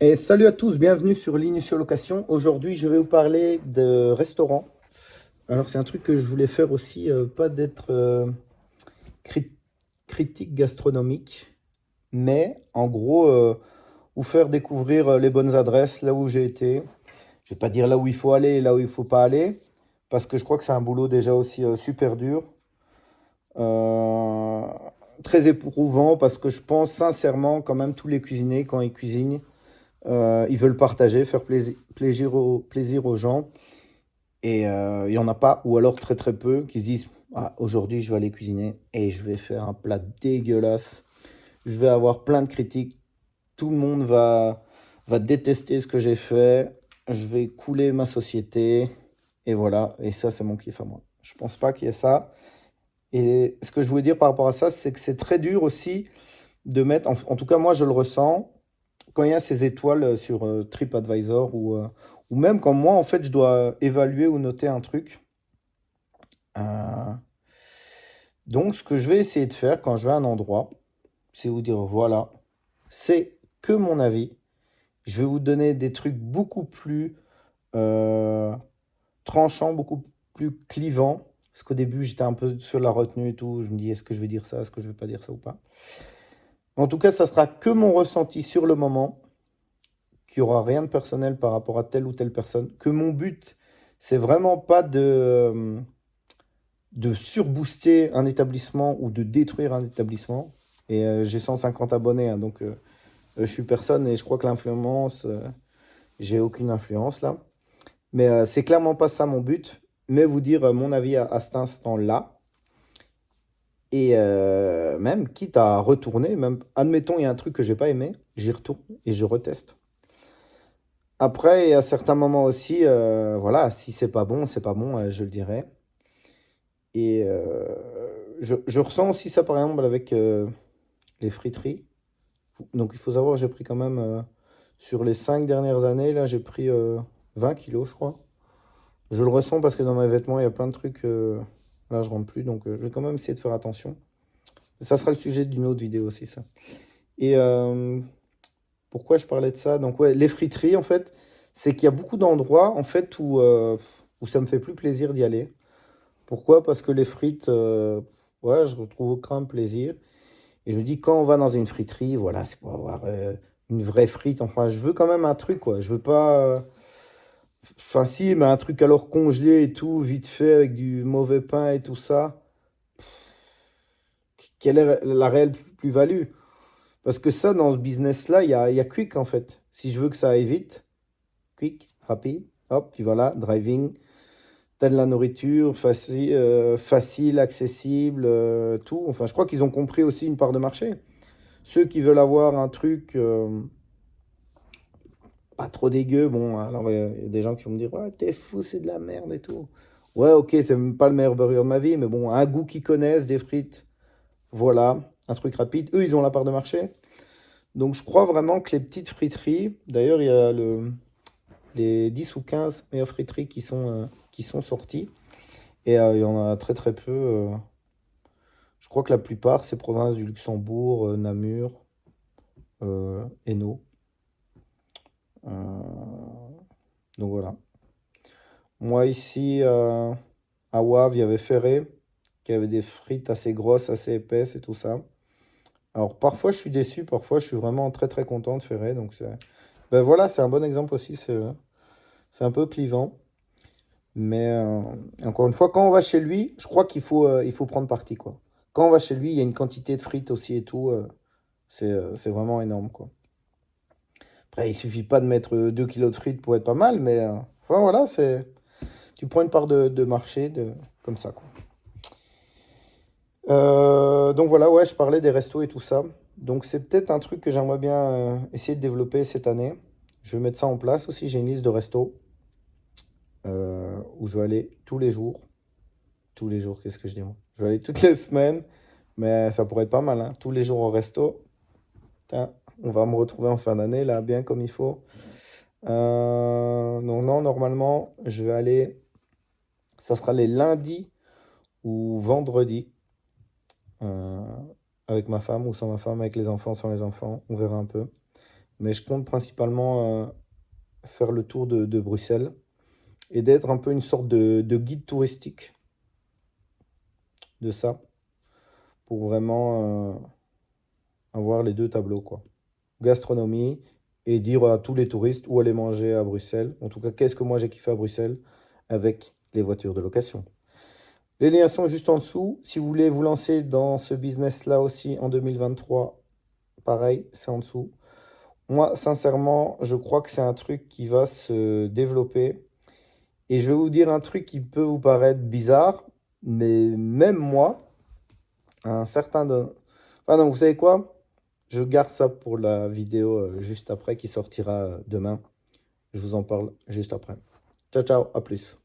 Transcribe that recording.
Et salut à tous, bienvenue sur l'Initial Location. Aujourd'hui, je vais vous parler de restaurant. Alors, c'est un truc que je voulais faire aussi, pas d'être cri- critique gastronomique, mais en gros, vous faire découvrir les bonnes adresses, là où j'ai été. Je vais pas dire là où il faut aller et là où il faut pas aller, parce que je crois que c'est un boulot déjà aussi super dur, euh, très éprouvant, parce que je pense sincèrement, quand même, tous les cuisiniers, quand ils cuisinent, ils veulent partager, faire plaisir aux gens. Et il n'y en a pas, ou alors très très peu, qui se disent ah, aujourd'hui je vais aller cuisiner et je vais faire un plat dégueulasse. Je vais avoir plein de critiques. Tout le monde va détester ce que j'ai fait. Je vais couler ma société. Et voilà. Et ça, c'est mon kiff à moi. Je pense pas qu'il y ait ça. Et ce que je voulais dire par rapport à ça, c'est que c'est très dur aussi de mettre, en tout cas moi je le ressens, quand il y a ces étoiles sur TripAdvisor ou même quand moi, en fait, je dois évaluer ou noter un truc. euh, donc, ce que je vais essayer de faire quand je vais à un endroit, c'est vous dire, voilà, c'est que mon avis. Je vais vous donner des trucs beaucoup plus euh, tranchants, beaucoup plus clivants. Parce qu'au début, j'étais un peu sur la retenue et tout. Je me dis, est-ce que je vais dire ça, est-ce que je vais pas dire ça ou pas. En tout cas, ça sera que mon ressenti sur le moment, qu'il n'y aura rien de personnel par rapport à telle ou telle personne, que mon but, c'est vraiment pas de surbooster un établissement ou de détruire un établissement. Et j'ai 150 abonnés, hein, donc je suis personne et je crois que l'influence, j'ai aucune influence là. Mais c'est clairement pas ça mon but, mais vous dire mon avis à cet instant-là. Et même, quitte à retourner, même, admettons, il y a un truc que j'ai pas aimé, j'y retourne et je reteste. Après, il y a certains moments aussi, voilà, si c'est pas bon, je le dirai. Et je ressens aussi ça, par exemple, avec les friteries. Donc, il faut savoir, j'ai pris quand même, sur les 5 dernières années, là, j'ai pris 20 kilos, je crois. Je le ressens parce que dans mes vêtements, il y a plein de trucs, là, je rentre plus, donc je vais quand même essayer de faire attention. Ça sera le sujet d'une autre vidéo aussi, ça. Et pourquoi je parlais de ça? Donc, ouais, les friteries, en fait, c'est qu'il y a beaucoup d'endroits, en fait, où ça me fait plus plaisir d'y aller. Pourquoi? Parce que les frites, ouais, je retrouve aucun plaisir. Et je me dis, quand on va dans une friterie, voilà, c'est pour avoir une vraie frite. Enfin, je veux quand même un truc, quoi. Je veux pas. Enfin, si, mais un truc alors congelé et tout, vite fait, avec du mauvais pain et tout ça. Quelle est la réelle plus-value? Parce que ça, dans ce business-là, il y a Quick, en fait. Si je veux que ça aille vite, Quick, rapide, hop, tu vas là, driving. T'as de la nourriture facile, accessible, tout. Enfin, je crois qu'ils ont compris aussi une part de marché. Ceux qui veulent avoir un truc pas trop dégueu, bon, alors il y a des gens qui vont me dire, ouais, t'es fou, c'est de la merde et tout. Ouais, ok, c'est même pas le meilleur burger de ma vie, mais bon, un goût qu'ils connaissent, des frites, voilà, un truc rapide. Eux, ils ont la part de marché. Donc, je crois vraiment que les petites friteries, d'ailleurs, il y a les 10 ou 15 meilleures friteries qui sont sorties. Et il y en a très très peu. Je crois que la plupart, c'est province du Luxembourg, Namur, Hainaut. Euh, donc voilà. Moi ici, à Wavre, il y avait Ferré, qui avait des frites assez grosses, assez épaisses et tout ça. Alors parfois je suis déçu, parfois je suis vraiment très très content de Ferré. Donc c'est... Ben voilà, c'est un bon exemple aussi, c'est un peu clivant. Mais encore une fois, quand on va chez lui, je crois il faut prendre parti, quoi. Quand on va chez lui, il y a une quantité de frites aussi et tout. C'est vraiment énorme, quoi. Après, il suffit pas de mettre 2 kilos de frites pour être pas mal, mais enfin, voilà, tu prends une part de marché comme ça, quoi. Donc voilà, ouais, je parlais des restos et tout ça. Donc c'est peut-être un truc que j'aimerais bien essayer de développer cette année. Je vais mettre ça en place aussi. J'ai une liste de restos où je vais aller tous les jours. Tous les jours, qu'est-ce que je dis moi? Je vais aller toutes les semaines, mais ça pourrait être pas mal, hein. Tous les jours au resto. Putain, on va me retrouver en fin d'année, là, bien comme il faut. Donc non, normalement, je vais aller. Ça sera les lundis ou vendredis. euh, avec ma femme ou sans ma femme, avec les enfants, sans les enfants. On verra un peu. Mais je compte principalement faire le tour de Bruxelles et d'être un peu une sorte de guide touristique de ça, pour vraiment avoir les deux tableaux, quoi. Gastronomie et dire à tous les touristes où aller manger à Bruxelles. En tout cas, qu'est-ce que moi j'ai kiffé à Bruxelles avec les voitures de location. Les liens sont juste en dessous. Si vous voulez vous lancer dans ce business-là aussi en 2023, pareil, c'est en dessous. Moi, sincèrement, je crois que c'est un truc qui va se développer. Et je vais vous dire un truc qui peut vous paraître bizarre, mais même moi, un certain... Ah non, vous savez quoi? Je garde ça pour la vidéo juste après qui sortira demain. Je vous en parle juste après. Ciao, ciao, à plus.